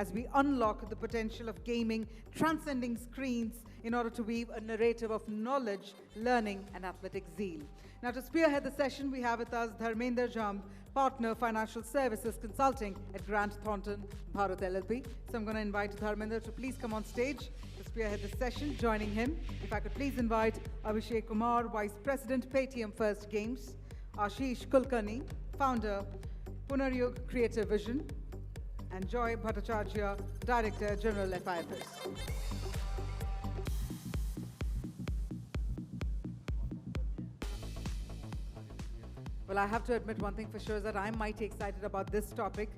as we unlock the potential of gaming, transcending screens in order to weave a narrative of knowledge, learning, and athletic zeal. Now, to spearhead the session, we have with us Dharmender, Jhamb, Partner Financial Services Consulting at Grant Thornton, Bharat LLP. So I'm going to invite Dharmender to please come on stage to spearhead the session. Joining him, if I could please invite Abhishek Kumar, Vice President, Paytm First Games, Ashish Kulkarni, Founder, Punnaryug Creative Vision, and Joy Bhattacharjya, Director General FIFS. Well, I have to admit one thing for sure is that I'm mighty excited about this topic,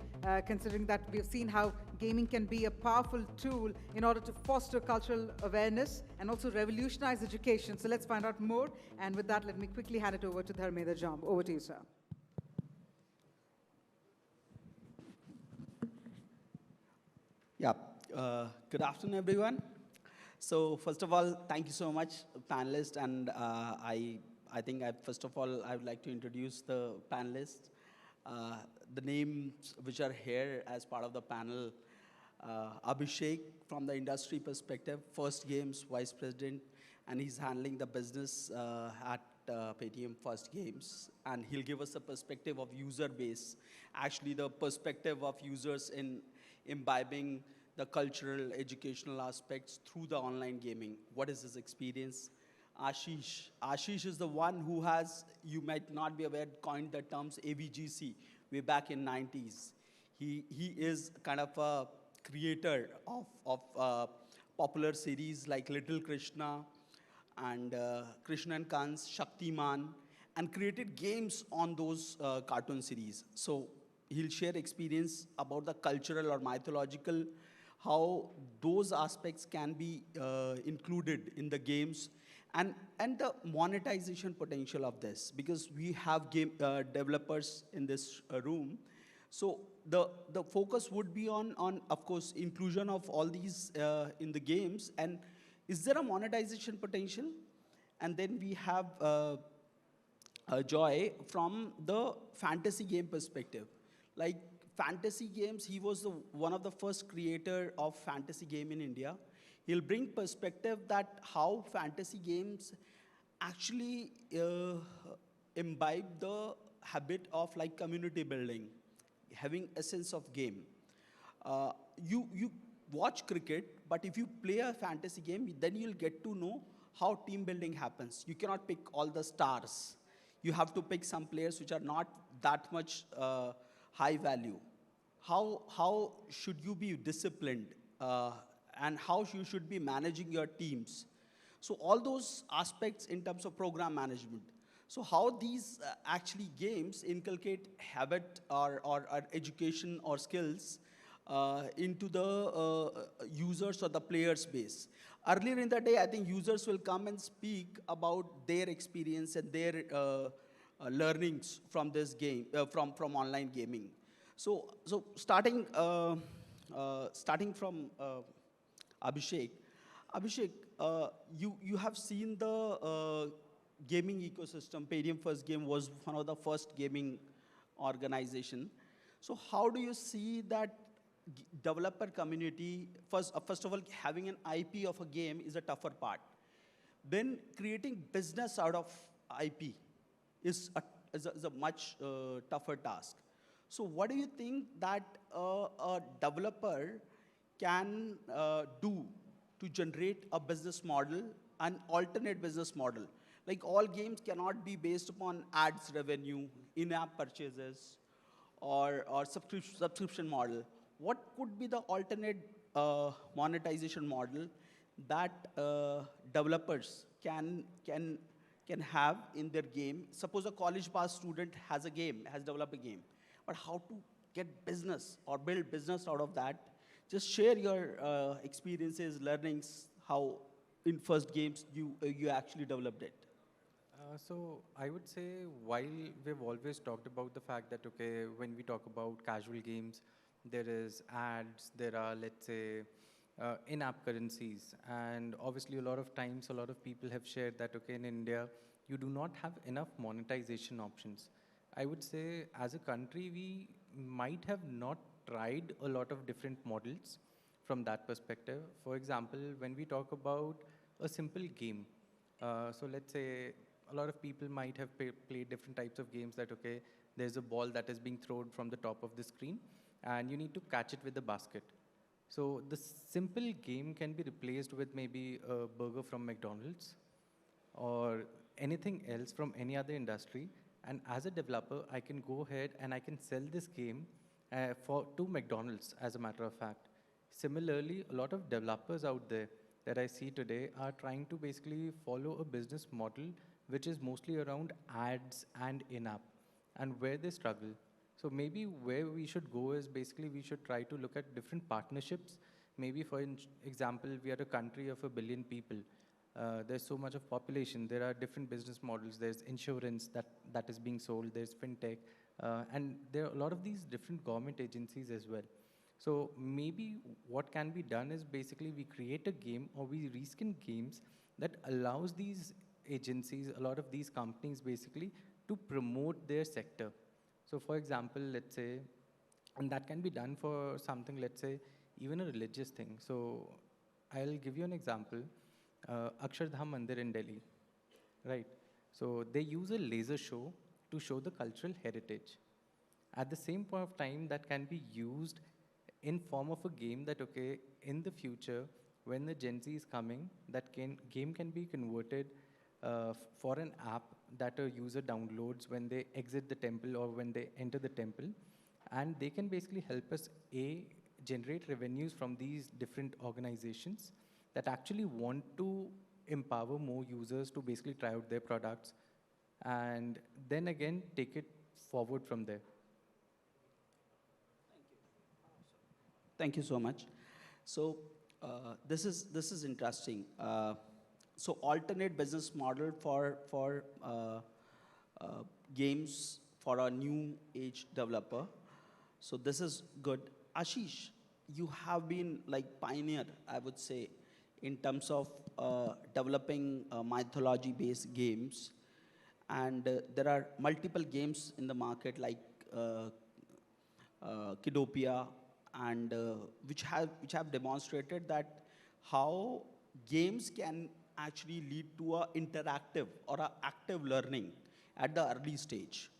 considering that we've seen how gaming can be a powerful tool in order to foster cultural awareness and also revolutionize education. So let's find out more. And with that, let me quickly hand it over to Dharmender Jhamb. Over to you, sir. Yeah, good afternoon, everyone. So first of all, thank you so much, panelists, and I think first of all, I would like to introduce the panelists. The names which are here as part of the panel, Abhishek from the industry perspective, First Games Vice President, and he's handling the business at Paytm First Games, and he'll give us a perspective of user base, actually the perspective of users in imbibing the cultural, educational aspects through the online gaming. What is his experience? Ashish is the one who has, you might not be aware, coined the terms AVGC way back in 90s. He is kind of a creator of popular series like Little Krishna and Krishna and Kans, Shaktiman, and created games on those cartoon series. So he'll share experience about the cultural or mythological, how those aspects can be included in the games, and the monetization potential of this, because we have game developers in this room. So the focus would be on, of course, inclusion of all these in the games, and is there a monetization potential? And then we have Joy from the fantasy game perspective. Like fantasy games, he was one of the first creator of fantasy game in India. He'll bring perspective that how fantasy games actually imbibe the habit of like community building, having a sense of game. You watch cricket, but if you play a fantasy game, then you'll get to know how team building happens. You cannot pick all the stars. You have to pick some players which are not that much high value. How should you be disciplined? And how you should be managing your teams. So all those aspects in terms of program management. So how these actually games inculcate habit or education or skills into the users or the players base. Earlier in the day, I think users will come and speak about their experience and their learnings from this game, from online gaming. So starting from Abhishek. Abhishek, you have seen the gaming ecosystem. Paytm First Game was one of the first gaming organization. So how do you see that developer community? First of all, having an IP of a game is a tougher part. Then creating business out of IP is a much tougher task. So what do you think that a developer can do to generate a business model, an alternate business model? Like all games cannot be based upon ads revenue, in-app purchases, or subscription model. What could be the alternate monetization model that developers can have in their game? Suppose a college pass student has developed a game, but how to get business or build business out of that? Just share your experiences, learnings, how in First Games you actually developed it. So I would say, while we've always talked about the fact that, okay, when we talk about casual games, there is ads, there are, let's say, in-app currencies. And obviously, a lot of times, a lot of people have shared that, okay, in India, you do not have enough monetization options. I would say, as a country, we might have not tried a lot of different models from that perspective. For example, when we talk about a simple game, so let's say a lot of people might have played different types of games that, okay, there's a ball that is being thrown from the top of the screen and you need to catch it with the basket. So the simple game can be replaced with maybe a burger from McDonald's or anything else from any other industry. And as a developer, I can go ahead and I can sell this game to McDonald's, as a matter of fact. Similarly, a lot of developers out there that I see today are trying to basically follow a business model which is mostly around ads and in-app, and where they struggle. So maybe where we should go is basically we should try to look at different partnerships. Maybe for example, we are a country of 1 billion people. There's so much of population. There are different business models. There's insurance that is being sold. There's fintech. And there are a lot of these different government agencies as well. So maybe what can be done is basically we create a game or we reskin games that allows these agencies, a lot of these companies basically, to promote their sector. So for example, let's say, and that can be done for something, let's say, even a religious thing. So I'll give you an example. Akshardham Mandir in Delhi, right? So they use a laser show to show the cultural heritage. At the same point of time, that can be used in form of a game that, okay, in the future, when the Gen Z is coming, that game can be converted for an app that a user downloads when they exit the temple or when they enter the temple. And they can basically help us, generate revenues from these different organizations that actually want to empower more users to basically try out their products and then again take it forward from there. Thank you so much. So this is interesting. So alternate business model for games for a new age developer. So this is good. Ashish, you have been like pioneer, I would say, in terms of developing mythology-based games. And there are multiple games in the market like Kidopia, and which have demonstrated that how games can actually lead to a interactive or a active learning at the early stage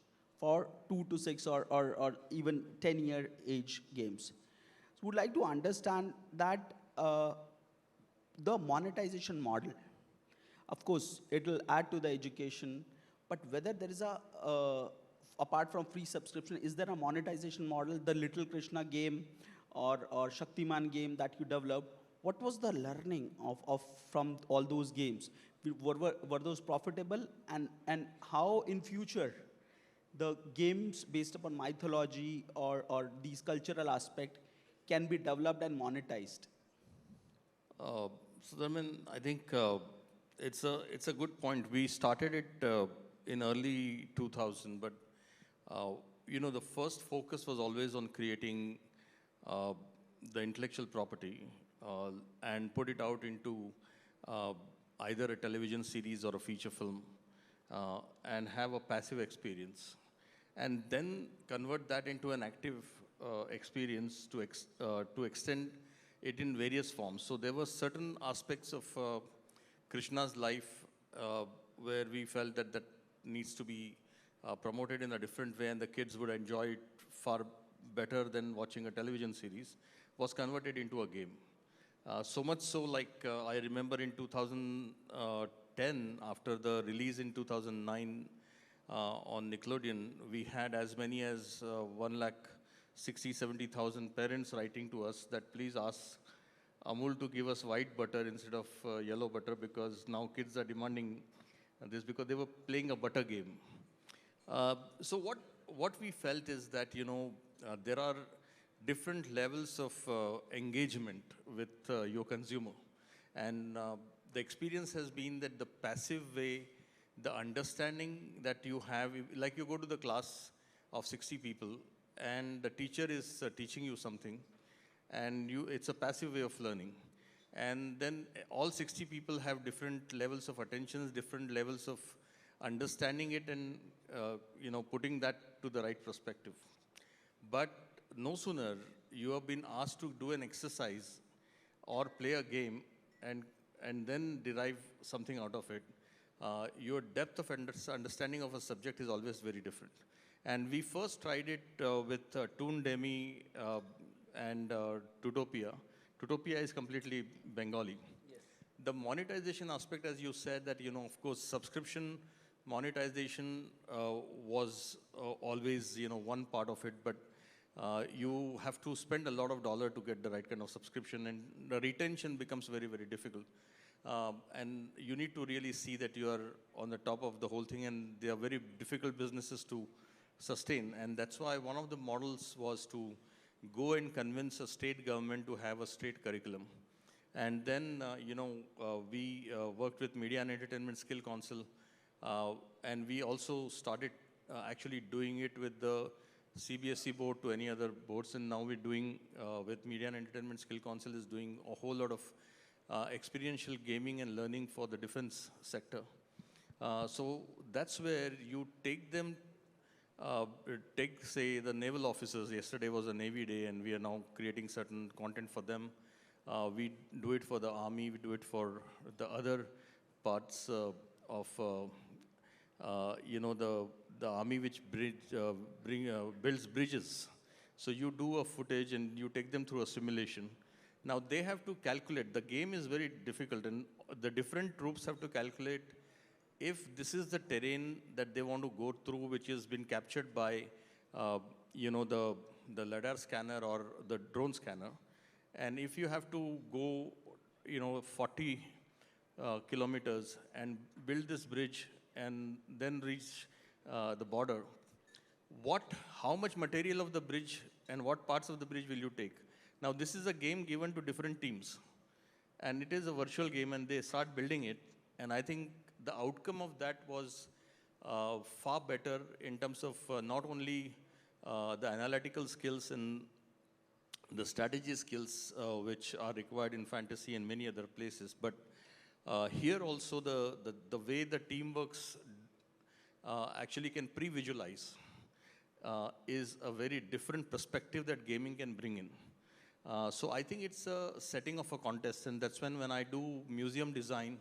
for 2 to 6 or even 10-year age games. So would like to understand that the monetization model, of course, it will add to the education, but whether there is apart from free subscription, is there a monetization model, the Little Krishna game or Shaktiman game that you developed? What was the learning from all those games? Were those profitable? And how in future the games based upon mythology or these cultural aspect can be developed and monetized? So Dharmender, I think it's a good point. We started it in early 2000, but the first focus was always on creating the intellectual property and put it out into either a television series or a feature film and have a passive experience, and then convert that into an active experience to extend it in various forms. So there were certain aspects of Krishna's life where we felt that needs to be promoted in a different way and the kids would enjoy it far better than watching a television series, was converted into a game. So much so, like I remember in 2010, after the release in 2009 on Nickelodeon, we had as many as 1,60,000-70,000 parents writing to us that please ask Amul to give us white butter instead of yellow butter, because now kids are demanding this because they were playing a butter game. So what we felt is that, there are different levels of engagement with your consumer. And the experience has been that the passive way, the understanding that you have, like you go to the class of 60 people and the teacher is teaching you something, and it's a passive way of learning. And then all 60 people have different levels of attentions, different levels of understanding it and, putting that to the right perspective. But no sooner you have been asked to do an exercise or play a game and then derive something out of it, your depth of understanding of a subject is always very different. And we first tried it with Toon Demi and Tutopia. Tutopia is completely Bengali. Yes. The monetization aspect, as you said, that, of course, subscription monetization was always, one part of it, but you have to spend a lot of dollar to get the right kind of subscription, and the retention becomes very, very difficult. And you need to really see that you are on the top of the whole thing, and they are very difficult businesses to sustain. And that's why one of the models was to go and convince a state government to have a state curriculum. And then, we worked with Media and Entertainment Skill Council, and we also started actually doing it with the CBSE board to any other boards. And now we're doing, with Media and Entertainment Skill Council is doing a whole lot of experiential gaming and learning for the defense sector. So that's where you take them, say, the naval officers. Yesterday was a Navy Day, and we are now creating certain content for them. We do it for the Army, we do it for the other parts of, the Army which builds bridges. So you do a footage and you take them through a simulation. Now they have to calculate. The game is very difficult, and the different troops have to calculate if this is the terrain that they want to go through, which has been captured by, the LiDAR scanner or the drone scanner. And if you have to go, 40 kilometers and build this bridge and then reach the border, how much material of the bridge and what parts of the bridge will you take? Now, this is a game given to different teams, and it is a virtual game, and they start building it. And I think the outcome of that was far better in terms of not only the analytical skills and the strategy skills which are required in fantasy and many other places, but here also the way the team works actually can pre-visualize is a very different perspective that gaming can bring in. So I think it's a setting of a contest, and that's when I do museum design,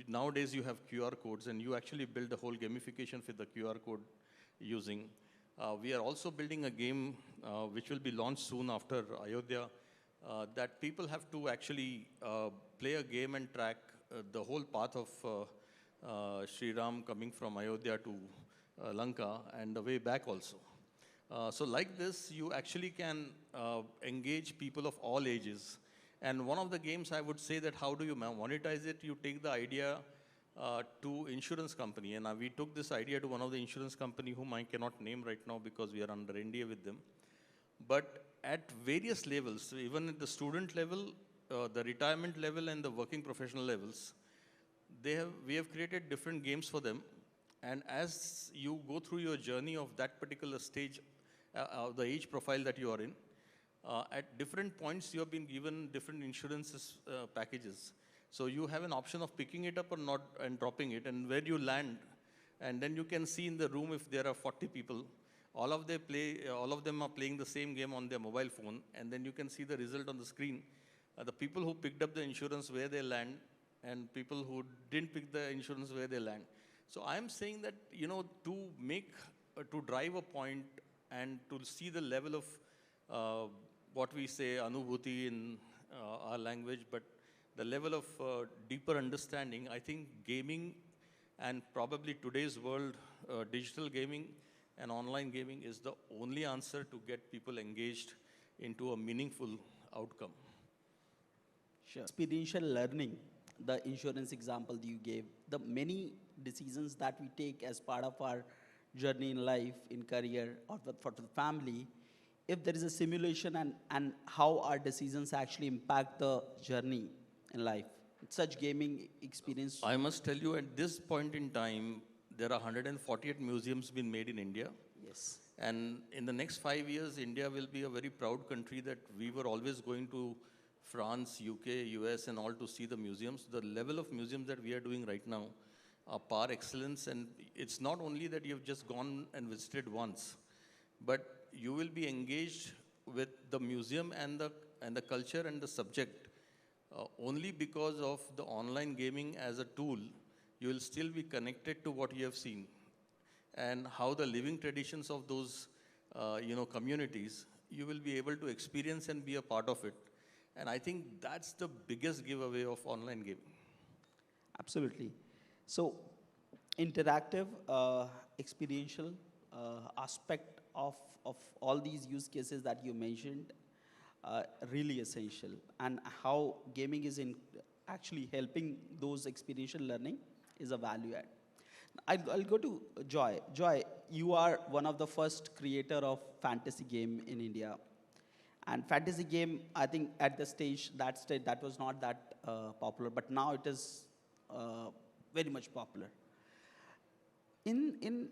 nowadays you have QR codes, and you actually build the whole gamification with the QR code using. We are also building a game which will be launched soon after Ayodhya, that people have to actually play a game and track the whole path of Sri Ram coming from Ayodhya to Lanka and the way back also. So like this, you actually can engage people of all ages. And one of the games, I would say that how do you monetize it? You take the idea to insurance company. And we took this idea to one of the insurance company whom I cannot name right now because we are under NDA with them. But at various levels, even at the student level, the retirement level, and the working professional levels, we have created different games for them. And as you go through your journey of that particular stage, the age profile that you are in, at different points you have been given different insurances packages. So you have an option of picking it up or not and dropping it, and where you land. And then you can see in the room if there are 40 people, all of them are playing the same game on their mobile phone, and then you can see the result on the screen. The people who picked up the insurance, where they land, and people who didn't pick the insurance, where they land. So I'm saying that, to drive a point and to see the level of what we say anubhuti in our language, but the level of deeper understanding, I think gaming and probably today's world, digital gaming and online gaming is the only answer to get people engaged into a meaningful outcome. Sure. Experiential learning, the insurance example that you gave, the many decisions that we take as part of our journey in life, in career, or for the family, if there is a simulation and how our decisions actually impact the journey in life. Such gaming experience. I must tell you, at this point in time, there are 148 museums been made in India. Yes. And in the next 5 years, India will be a very proud country that we were always going to France, UK, US, and all to see the museums. The level of museums that we are doing right now are par excellence. And it's not only that you've just gone and visited once, but you will be engaged with the museum and the culture and the subject only because of the online gaming as a tool. You will still be connected to what you have seen and how the living traditions of those communities, you will be able to experience and be a part of it. And I think that's the biggest giveaway of online gaming. Absolutely. So, interactive, experiential aspect of all these use cases that you mentioned, really essential. And how gaming is actually helping those experiential learning is a value add. I'll go to Joy. Joy, you are one of the first creator of fantasy game in India. And fantasy game, I think at the stage, that was not that popular, but now it is very much popular. In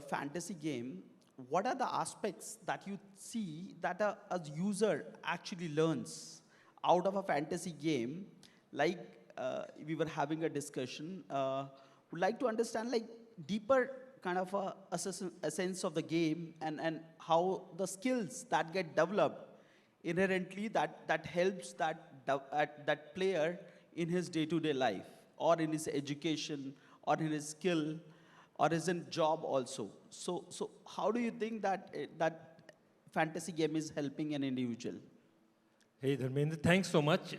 fantasy game, what are the aspects that you see that a user actually learns out of a fantasy game? Like we were having a discussion, would like to understand like deeper kind of a sense of the game and how the skills that get developed inherently that helps that player in his day-to-day life or in his education or in his skill or his job also. So how do you think that fantasy game is helping an individual? Hey, Dharmender, thanks so much.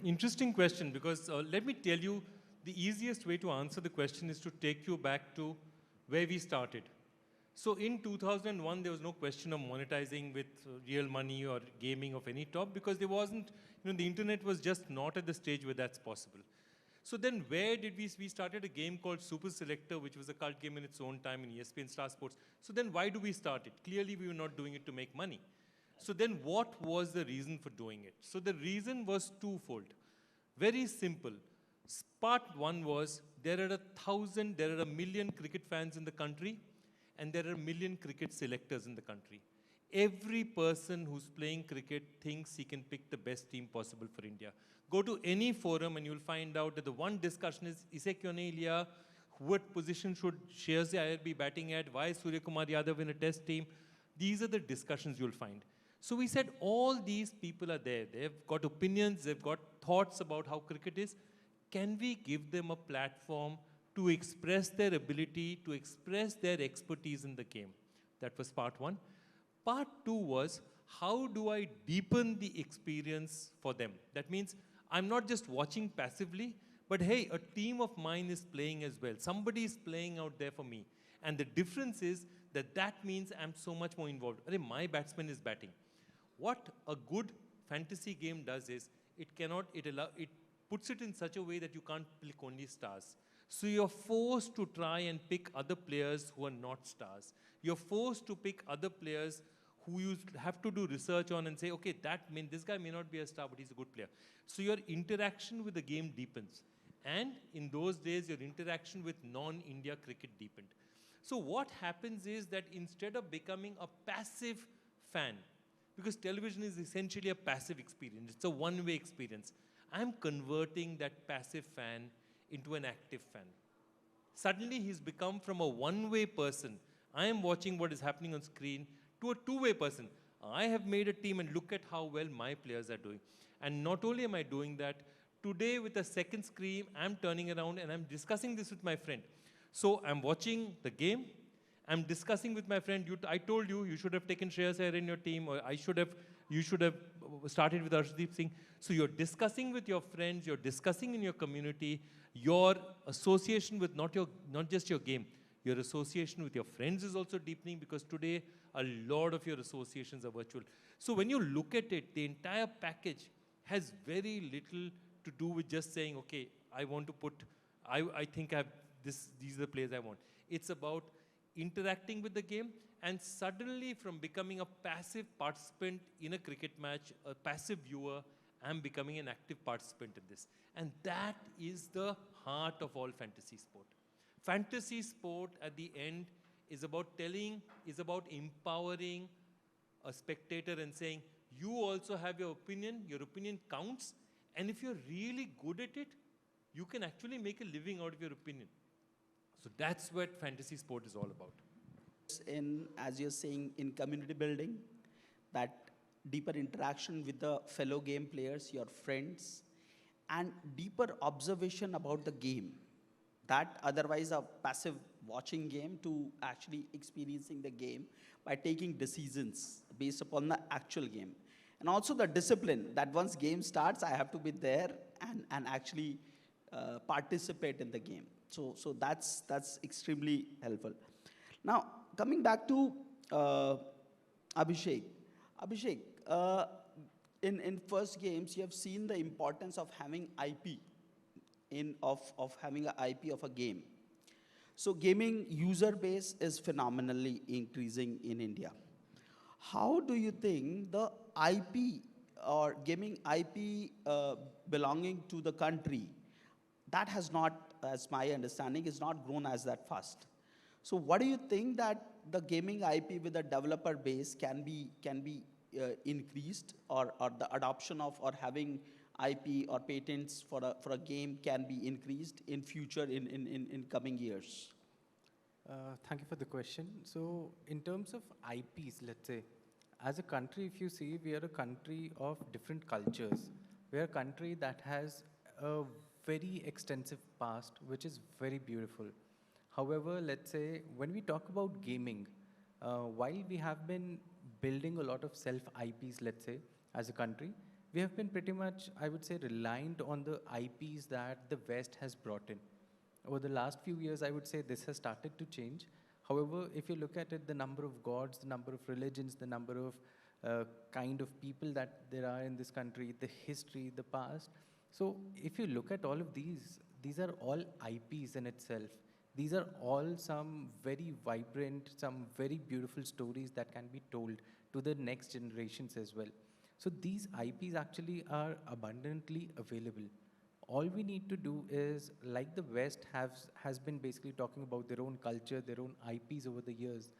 Interesting question, because let me tell you, the easiest way to answer the question is to take you back to where we started. So in 2001, there was no question of monetizing with real money or gaming of any top, because there wasn't, the internet was just not at the stage where that's possible. So then where did we started a game called Super Selector, which was a cult game in its own time in ESPN Star Sports. So then why do we start it? Clearly, we were not doing it to make money. So then what was the reason for doing it? So the reason was twofold. Very simple. Part one was there are a million cricket fans in the country, and there are a million cricket selectors in the country. Every person who's playing cricket thinks he can pick the best team possible for India. Go to any forum and you'll find out that the one discussion is, ise kyun nahi liya? What position should Shreyas Iyer be batting at? Why is Surya Kumar Yadav in a test team? These are the discussions you'll find. So we said all these people are there. They've got opinions, they've got thoughts about how cricket is. Can we give them a platform to express their ability, to express their expertise in the game? That was part one. Part two was, how do I deepen the experience for them? That means I'm not just watching passively, but hey, a team of mine is playing as well. Somebody is playing out there for me. And the difference is that means I'm so much more involved. My batsman is batting. What a good fantasy game does is, it puts it in such a way that you can't pick only stars. So you're forced to try and pick other players who are not stars. You're forced to pick other players who you have to do research on and say, okay, this guy may not be a star, but he's a good player. So your interaction with the game deepens. And in those days, your interaction with non-India cricket deepened. So what happens is that instead of becoming a passive fan, because television is essentially a passive experience, it's a one-way experience, I'm converting that passive fan into an active fan. Suddenly he's become from a one-way person, I am watching what is happening on screen, to a two-way person. I have made a team and look at how well my players are doing. And not only am I doing that, today with a second screen, I'm turning around and I'm discussing this with my friend. So I'm watching the game, I'm discussing with my friend, I told you, you should have taken Shreyas Iyer in your team, or you should have started with Arshdeep Singh. So you're discussing with your friends, you're discussing in your community, your association with not just your game, your association with your friends is also deepening, because today a lot of your associations are virtual. So when you look at it, the entire package has very little to do with just saying, okay, I want to put, I think these are the players I want. It's about interacting with the game, and suddenly from becoming a passive participant in a cricket match, a passive viewer, I'm becoming an active participant in this. And that is the heart of all fantasy sport. Fantasy sport at the end is about empowering a spectator and saying, you also have your opinion counts, and if you're really good at it, you can actually make a living out of your opinion. So that's what fantasy sport is all about. in, as you're saying, in community building, that deeper interaction with the fellow game players, your friends, and deeper observation about the game. That otherwise a passive watching game to actually experiencing the game by taking decisions based upon the actual game. And also the discipline that once game starts, I have to be there and actually participate in the game. So that's extremely helpful. Now, coming back to Abhishek. Abhishek, in first games, you have seen the importance of having IP, of having an IP of a game. So gaming user base is phenomenally increasing in India. How do you think the IP or gaming IP belonging to the country, that has not, as my understanding, is not grown as that fast. So what do you think that the gaming IP with the developer base can be increased, or the adoption of or having IP or patents for a game can be increased in future in coming years? Thank you for the question. So in terms of IPs, let's say, as a country, if you see, we are a country of different cultures. We are a country that has a very extensive past, which is very beautiful. However, let's say, when we talk about gaming, while we have been building a lot of self-IPs, let's say, as a country, we have been pretty much, I would say, reliant on the IPs that the West has brought in. Over the last few years, I would say this has started to change. However, if you look at it, the number of gods, the number of religions, the number of kind of people that there are in this country, the history, the past. So if you look at all of these are all IPs in itself. These are all some very vibrant, some very beautiful stories that can be told to the next generations as well. So these IPs actually are abundantly available. All we need to do is, like the West has been basically talking about their own culture, their own IPs over the years.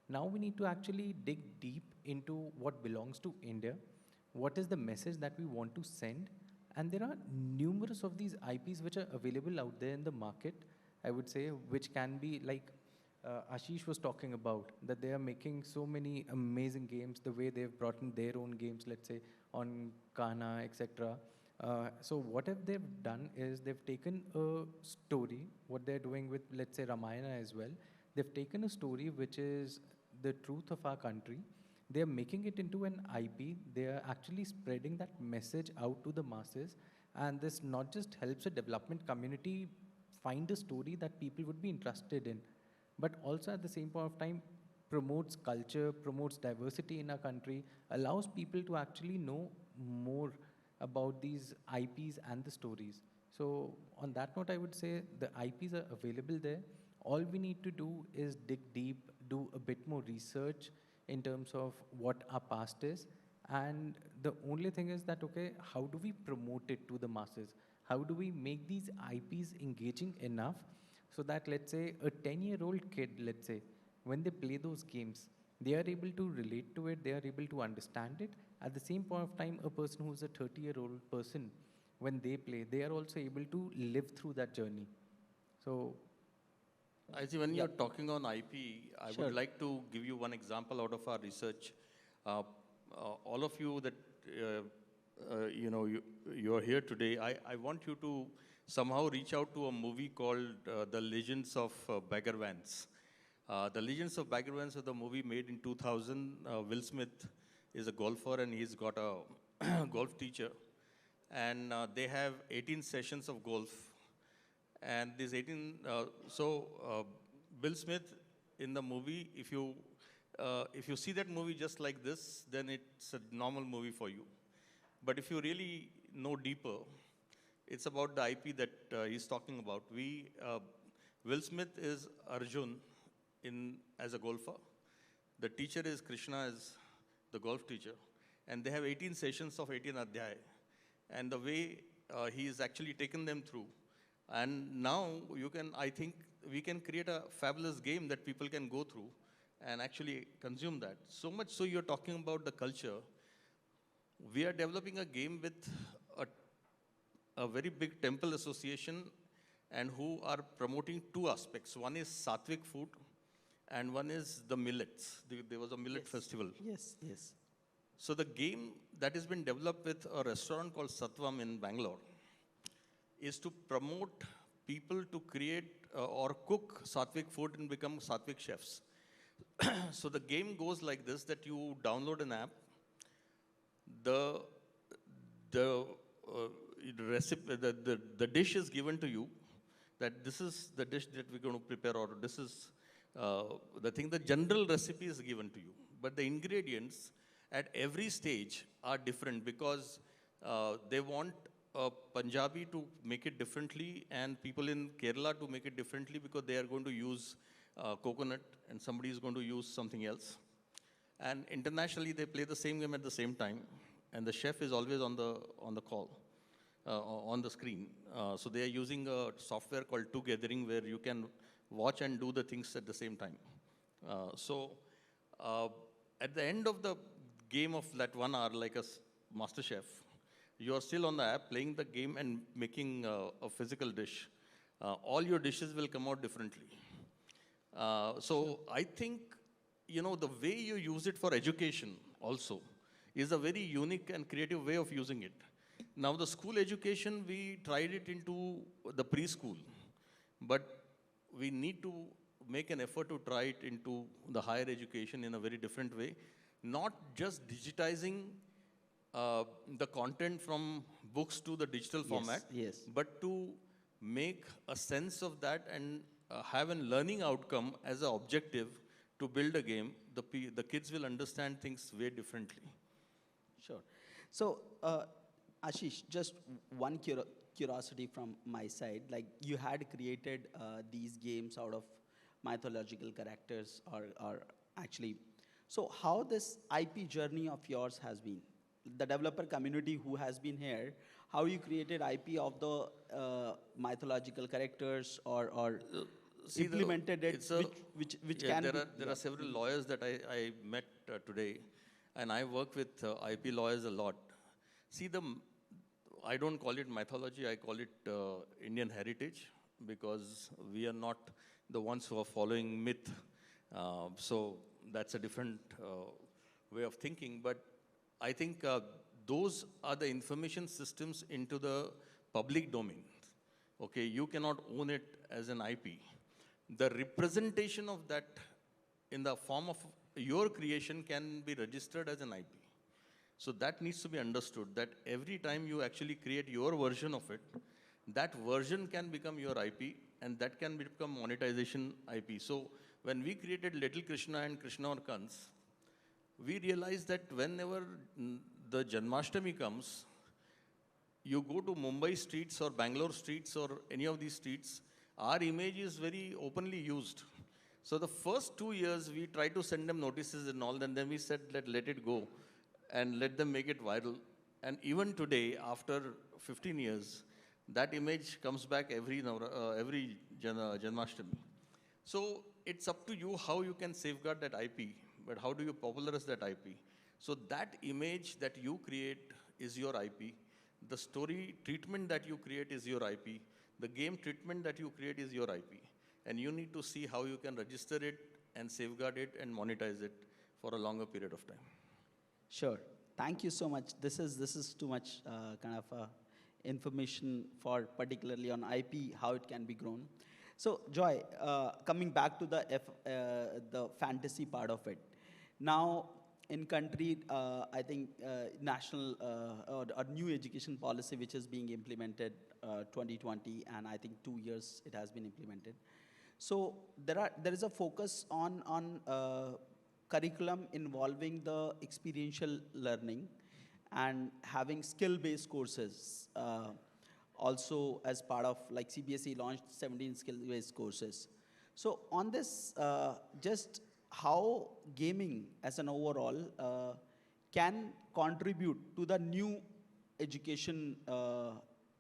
Now we need to actually dig deep into what belongs to India, what is the message that we want to send, and there are numerous of these IPs which are available out there in the market, I would say, which can be like Ashish was talking about, that they are making so many amazing games, the way they've brought in their own games, let's say, on Kana, etc. So what have they've done is they've taken a story, what they're doing with, let's say, Ramayana as well. They've taken a story which is the truth of our country. They're making it into an IP. They are actually spreading that message out to the masses. And this not just helps a development community find a story that people would be interested in, but also at the same point of time promotes culture, promotes diversity in our country, allows people to actually know more about these IPs and the stories. So on that note, I would say the IPs are available there. All we need to do is dig deep, do a bit more research in terms of what our past is. And the only thing is that, okay, how do we promote it to the masses? How do we make these IPs engaging enough so that, let's say, a 10-year-old kid, let's say, when they play those games, they are able to relate to it, they are able to understand it. At the same point of time, a person who's a 30-year-old person, when they play, they are also able to live through that journey. So, I see when you're talking on IP, I Sure. would like to give you one example out of our research. All of you that, you're here today, I want you to somehow reach out to a movie called The Legends of Bagger Vance. The Legends of Bagger Vance was the movie made in 2000. Will Smith is a golfer and he's got a golf teacher. And they have 18 sessions of golf. And this 18, Bill Smith in the movie, if you see that movie just like this, then it's a normal movie for you. But if you really know deeper, it's about the IP that he's talking about. Will Smith is Arjun as a golfer. The teacher is Krishna as the golf teacher. And they have 18 sessions of 18 adhyay. And the way he's actually taken them through. And now I think we can create a fabulous game that people can go through and actually consume that. So much so you're talking about the culture. We are developing a game with a very big temple association and who are promoting two aspects. One is Sattvic food and one is the millets. There was a millet festival. Yes, yes. So the game that has been developed with a restaurant called Satvam in Bangalore is to promote people to create or cook Sattvic food and become Sattvic chefs. So the game goes like this, that you download an app, the recipe, the dish is given to you, that this is the dish that we're going to prepare, or this is the thing, the general recipe is given to you. But the ingredients at every stage are different because they want Punjabi to make it differently and people in Kerala to make it differently because they are going to use coconut and somebody is going to use something else. And internationally, they play the same game at the same time, and the chef is always on the call, on the screen. So they are using a software called Two Gathering where you can watch and do the things at the same time. At the end of the game of that 1 hour, like a master chef, you are still on the app playing the game and making a physical dish. All your dishes will come out differently. So I think, the way you use it for education also is a very unique and creative way of using it. Now the school education, we tried it into the preschool, but we need to make an effort to try it into the higher education in a very different way. Not just digitizing the content from books to the digital format, but to make a sense of that and have a learning outcome as an objective to build a game. The kids will understand things way differently. Sure. So, Ashish, just one curiosity from my side. Like, you had created these games out of mythological characters, or actually, so how this IP journey of yours has been? The developer community who has been here, how you created IP of the mythological characters, or implemented it, which can be. There are several lawyers that I met today, and I work with IP lawyers a lot. See, I don't call it mythology, I call it Indian heritage, because we are not the ones who are following myth. So that's a different way of thinking. But I think those are the information systems into the public domain. Okay, you cannot own it as an IP. The representation of that in the form of your creation can be registered as an IP. So that needs to be understood, that every time you actually create your version of it, that version can become your IP, and that can become monetization IP. So when we created Little Krishna and Krishna or Kans, we realized that whenever the Janmashtami comes, you go to Mumbai streets or Bangalore streets or any of these streets, our image is very openly used. So the first 2 years, we tried to send them notices and all, and then we said, let it go and let them make it viral. And even today, after 15 years, that image comes back every Janmashtami. So it's up to you how you can safeguard that IP, but how do you popularize that IP? So that image that you create is your IP. The story treatment that you create is your IP. The game treatment that you create is your IP. And you need to see how you can register it and safeguard it and monetize it for a longer period of time. Sure. Thank you so much. This is too much kind of information for particularly on IP, how it can be grown. So, Joy, coming back to the fantasy part of it. Now, in country, I think national or new education policy which is being implemented 2020, and I think 2 years it has been implemented. So there is a focus on curriculum involving the experiential learning and having skill-based courses. Also, as part of, like, CBSE launched 17 skill-based courses. So on this, just how gaming as an overall can contribute to the new education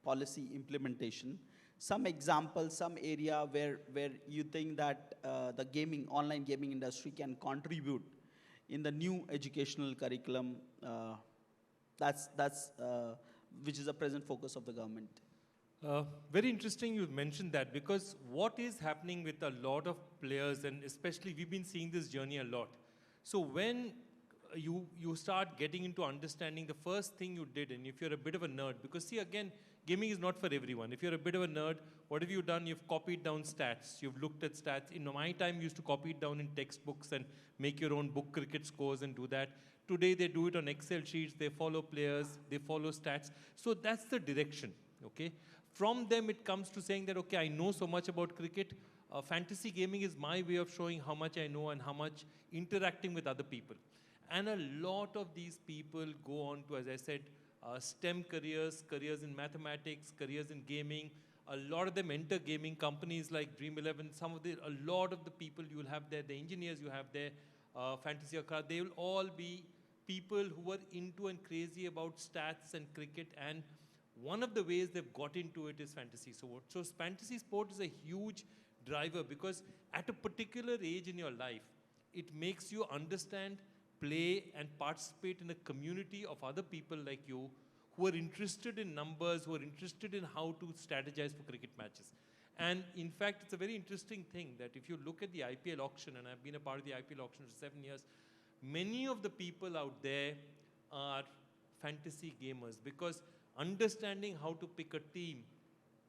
policy implementation. Some examples, some area where you think that the online gaming industry can contribute in the new educational curriculum, which is a present focus of the government. Very interesting you mentioned that, because what is happening with a lot of players, and especially we've been seeing this journey a lot. So when you start getting into understanding the first thing you did, and if you're a bit of a nerd, because see again, gaming is not for everyone. If you're a bit of a nerd, what have you done? You've copied down stats. You've looked at stats. In my time, you used to copy it down in textbooks and make your own book cricket scores and do that. Today, they do it on Excel sheets. They follow players. They follow stats. So that's the direction, okay? From them, it comes to saying that, okay, I know so much about cricket. Fantasy gaming is my way of showing how much I know and how much interacting with other people. And a lot of these people go on to, as I said, STEM careers, careers in mathematics, careers in gaming. A lot of them enter gaming companies like Dream11. A lot of the people you will have there, the engineers you have there, Fantasy Akra, they will all be people who are into and crazy about stats and cricket, and one of the ways they've got into it is fantasy sport. So fantasy sport is a huge driver, because at a particular age in your life, it makes you understand, play, and participate in a community of other people like you who are interested in numbers, who are interested in how to strategize for cricket matches. And in fact, it's a very interesting thing that if you look at the IPL auction, and I've been a part of the IPL auction for 7 years, many of the people out there are fantasy gamers, because understanding how to pick a team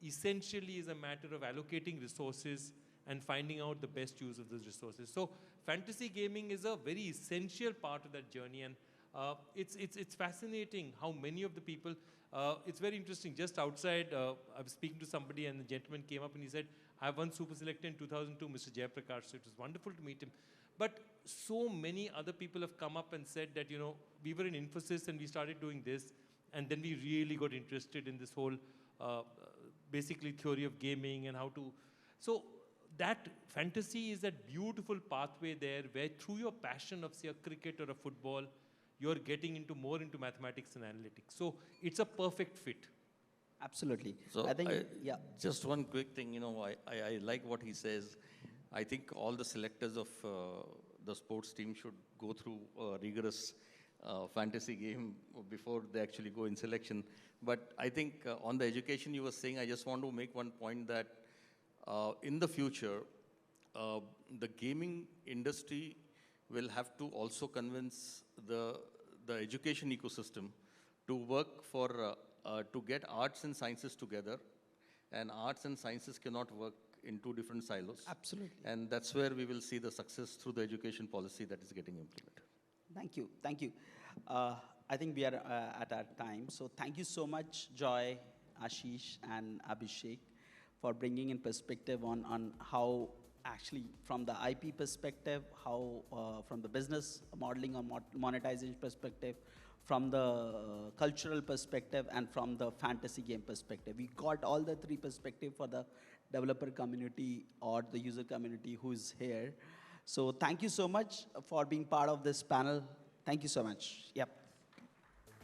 essentially is a matter of allocating resources and finding out the best use of those resources. So fantasy gaming is a very essential part of that journey, and it's fascinating how many of the people, it's very interesting, just outside, I was speaking to somebody and the gentleman came up and he said, I won Super Select in 2002, Mr. Jayaprakash, so it was wonderful to meet him. But so many other people have come up and said that, you know, we were in Infosys and we started doing this, and then we really got interested in this whole, basically theory of gaming and how to, so that fantasy is that beautiful pathway there where through your passion of, say, a cricket or a football, you're getting into more into mathematics and analytics. So it's a perfect fit. Absolutely. So I think, yeah. Just one quick thing, you know, I like what he says. I think all the selectors of the sports team should go through a rigorous fantasy game before they actually go in selection. But I think on the education you were saying, I just want to make one point that in the future, the gaming industry will have to also convince the education ecosystem to work for, to get arts and sciences together. And arts and sciences cannot work in two different silos. Absolutely. And that's where we will see the success through the education policy that is getting implemented. Thank you. Thank you. I think we are at our time. So thank you so much, Joy, Ashish, and Abhishek, for bringing in perspective on how actually from the IP perspective, how from the business modeling or monetization perspective, from the cultural perspective, and from the fantasy game perspective. We got all the three perspectives for the developer community or the user community who's here. So thank you so much for being part of this panel. Thank you so much. Yep.